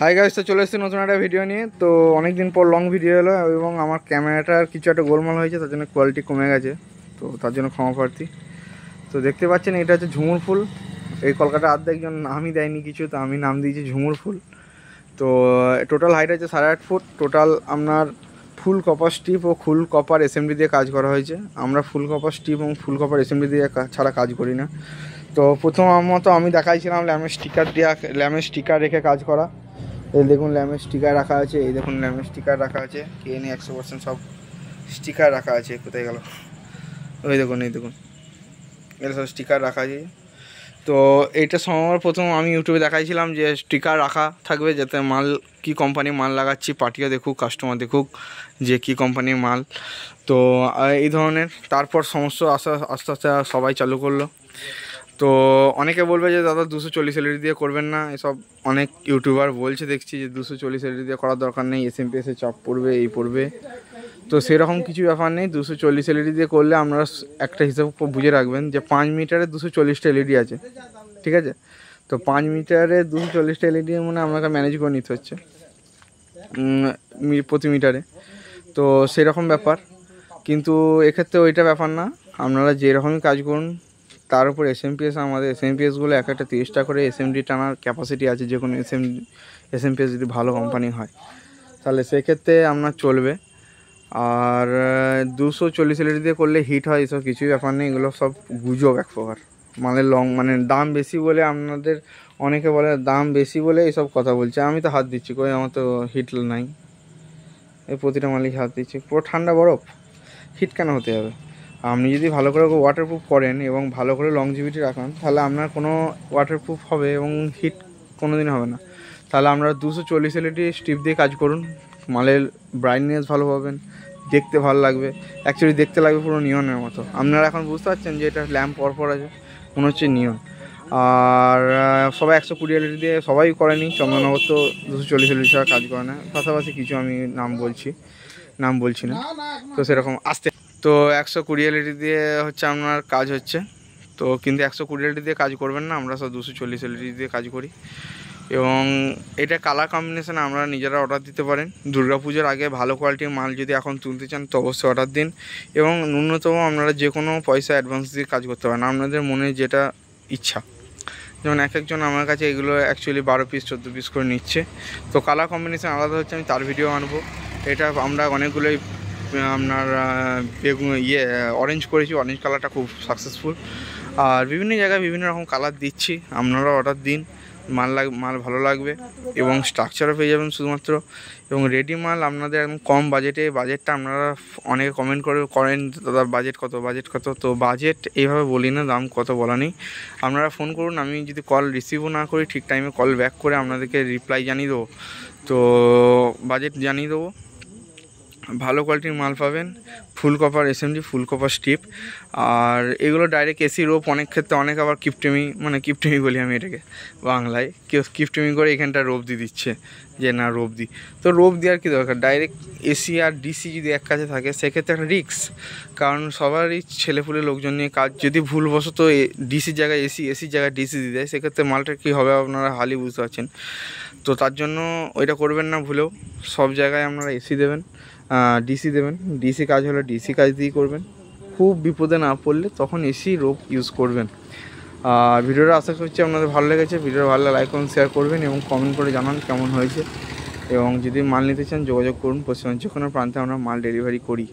Hi guys, তো চলে এসেছি নতুন একটা ভিডিও নিয়ে। তো অনেকদিন পর লং ভিডিও এলো এবং আমার ক্যামেরাটার কিছু একটা গোলমাল হয়েছে, তার জন্য কোয়ালিটি কমে গেছে। তো তার জন্য ক্ষমা প্রার্থী। তো দেখতে পাচ্ছেন এটা হচ্ছে ঝুমুর ফুল। এই কলকাতা একজন নামই দেয়নি কিছু, তো আমি নাম দিয়েছি ঝুমুর ফুল। তো টোটাল হাইট আছে 8.5 ফুট। টোটাল আপনার ফুল কপার স্টিপ ও ফুল কপার এসএমডি দিয়ে কাজ করা হয়েছে। আমরা ফুল কপার স্টিপ এবং ফুল কপার এসএমডি দিয়ে ছাড়া কাজ করি না। তো প্রথমত আমি দেখাইছিলাম ল্যামের স্টিকার দেওয়া, ল্যামের স্টিকার রেখে কাজ করা। এই দেখুন ল্যামের স্টিকার রাখা আছে, এই দেখুন ল্যামের স্টিকার রাখা আছে, KN 100% সব স্টিকার রাখা আছে। কোথায় গেল? ওই দেখুন, এই দেখুন এগুলো সব স্টিকার রাখা আছে। তো এইটা সময় প্রথম আমি ইউটিউবে দেখাইছিলাম যে স্টিকার রাখা থাকবে, যাতে মাল কি কোম্পানির মাল লাগাচ্ছি পার্টিও দেখুক, কাস্টমার দেখুক যে কি কোম্পানির মাল। তো এই ধরনের তারপর সমস্ত আস্তে আস্তে সবাই চালু করলো। তো অনেকে বলবে যে দাদা 240 LED দিয়ে করবেন না, এসব অনেক ইউটিউবার বলছে দেখছি যে 240 LED দিয়ে করার দরকার নেই, SMPS-এ চাপ পড়বে, এই পড়বে। তো সেরকম কিছু ব্যাপার নেই। 240 LED দিয়ে করলে আপনারা একটা হিসাব বুঝে রাখবেন যে 5 মিটারে 240টা LED আছে, ঠিক আছে? তো 5 মিটারে 240টা LED মানে আপনাকে ম্যানেজ করে নিতে হচ্ছে প্রতি মিটারে। তো সেরকম ব্যাপার, কিন্তু এক্ষেত্রে ওইটা ব্যাপার না। আপনারা যেরকমই কাজ করুন তার উপর SMPS, আমাদের SMPSগুলো এক একটা 30 টাকা করে SMD টানার ক্যাপাসিটি আছে। যে কোনো SMPS যদি ভালো কোম্পানি হয় তাহলে সেক্ষেত্রে আপনার চলবে। আর 240 LED দিয়ে করলে হিট হয়, এসব কিছুই ব্যাপার নেই। এগুলো সব গুজব এক প্রকার। মালের দাম বেশি বলে আপনাদের অনেকে বলে দাম বেশি বলে এইসব কথা বলছে। আমি তো হাত দিচ্ছি, কই আমার তো হিট নাই। এই প্রতিটা মালিক হাত দিচ্ছি, পুরো ঠান্ডা বরফ, হিট কেন হতে হবে? আপনি যদি ভালো করে ওয়াটারপ্রুফ করেন এবং ভালো করে লংজিভিটি রাখান, তাহলে আপনার কোনো ওয়াটারপ্রুফ হবে এবং হিট কোনো দিন হবে না। তাহলে আপনারা 240 LED স্ট্রিপ দিয়ে কাজ করুন, মালের ব্রাইটনেস ভালো পাবেন, দেখতে ভালো লাগবে। অ্যাকচুয়ালি দেখতে লাগবে পুরো নিয়নের মতো। আপনারা এখন বুঝতে পারছেন যে এটা ল্যাম্প পরপর আছে, মনে হচ্ছে নিয়ন। আর সবাই 120 LED দিয়ে সবাই করেনি, চন্দননগর তো 240 LED ছাড়া কাজ করে না। পাশাপাশি কিছু আমি নাম বলছি না। তো সেরকম আসতে তো 120 LED দিয়ে হচ্ছে আপনার কাজ হচ্ছে। তো কিন্তু 120 LED দিয়ে কাজ করবেন না, আমরা সব 240 LED দিয়ে কাজ করি। এবং এটা কালার কম্বিনেশানে আমরা নিজেরা অর্ডার দিতে পারেন। দুর্গাপুজোর আগে ভালো কোয়ালিটির মাল যদি এখন তুলতে চান তো অবশ্যই অর্ডার দিন। এবং ন্যূনতম আপনারা যে কোনো পয়সা অ্যাডভান্স দিয়ে কাজ করতে পারেন, আপনাদের মনে যেটা ইচ্ছা। যেমন একজন আমার কাছে এগুলো অ্যাকচুয়ালি 12 পিস 14 পিস করে নিচ্ছে। তো কালার কম্বিনেশান আলাদা হচ্ছে, আমি তার ভিডিও আনবো। এটা আমরা অনেকগুলোই আপনার অরেঞ্জ করেছি, অরেঞ্জ কালারটা খুব সাকসেসফুল। আর বিভিন্ন জায়গায় বিভিন্ন রকম কালার দিচ্ছি, আপনারা অর্ডার দিন। মাল ভালো লাগবে এবং স্ট্রাকচারও পেয়ে যাবেন শুধুমাত্র। এবং রেডি মাল আপনাদের একদম কম বাজেটটা আপনারা অনেকে কমেন্ট করেন দাদা বাজেট কত। তো বাজেট এইভাবে বলি না, দাম কত বলা নেই। আপনারা ফোন করুন, আমি যদি কল রিসিভও না করি ঠিক টাইমে কল ব্যাক করে আপনাদেরকে রিপ্লাই জানিয়ে দেবো। তো বাজেট জানিয়ে দেবো। ভালো কোয়ালিটির মাল পাবেন, full copper SMD, full copper strip. আর এগুলো ডাইরেক্ট এসি রোপ, অনেক ক্ষেত্রে অনেক আবার কিপটেমি বলি আমি এটাকে বাংলায়। কেউ কিপটেমি করে এখানটা রোপ দিয়ে দিচ্ছে যে না রোপ দিই। তো রোপ দেওয়ার কী দরকার? ডাইরেক্ট এসি আর ডিসি যদি এক কাছে থাকে সেক্ষেত্রে একটা রিস্ক, কারণ সবারই ছেলেপুলে লোকজন নিয়ে কাজ। যদি ভুলবশত ডিসির জায়গায় এসির জায়গায় ডিসি দিয়ে দেয়, সেক্ষেত্রে মালটা কী হবে আপনারা হালি বুঝতে পারছেন। তো তার জন্য ওইটা করবেন না ভুলেও। সব জায়গায় আপনারা এসি দেবেন, ডিসি দেবেন। ডিসি কাজ হলে ডিসি কাজ দিয়েই করবেন। খুব বিপদে না পড়লে তখন এসি রোপ ইউজ করবেন। আর ভিডিওটা আশা করছি আপনাদের ভালো লেগেছে। ভিডিওটা ভালো লাগলে লাইক এবং শেয়ার করবেন এবং কমেন্ট করে জানান কেমন হয়েছে। এবং যদি মাল নিতে চান যোগাযোগ করুন, পশ্চিমবঙ্গের যে কোনো প্রান্তে আমরা মাল ডেলিভারি করি।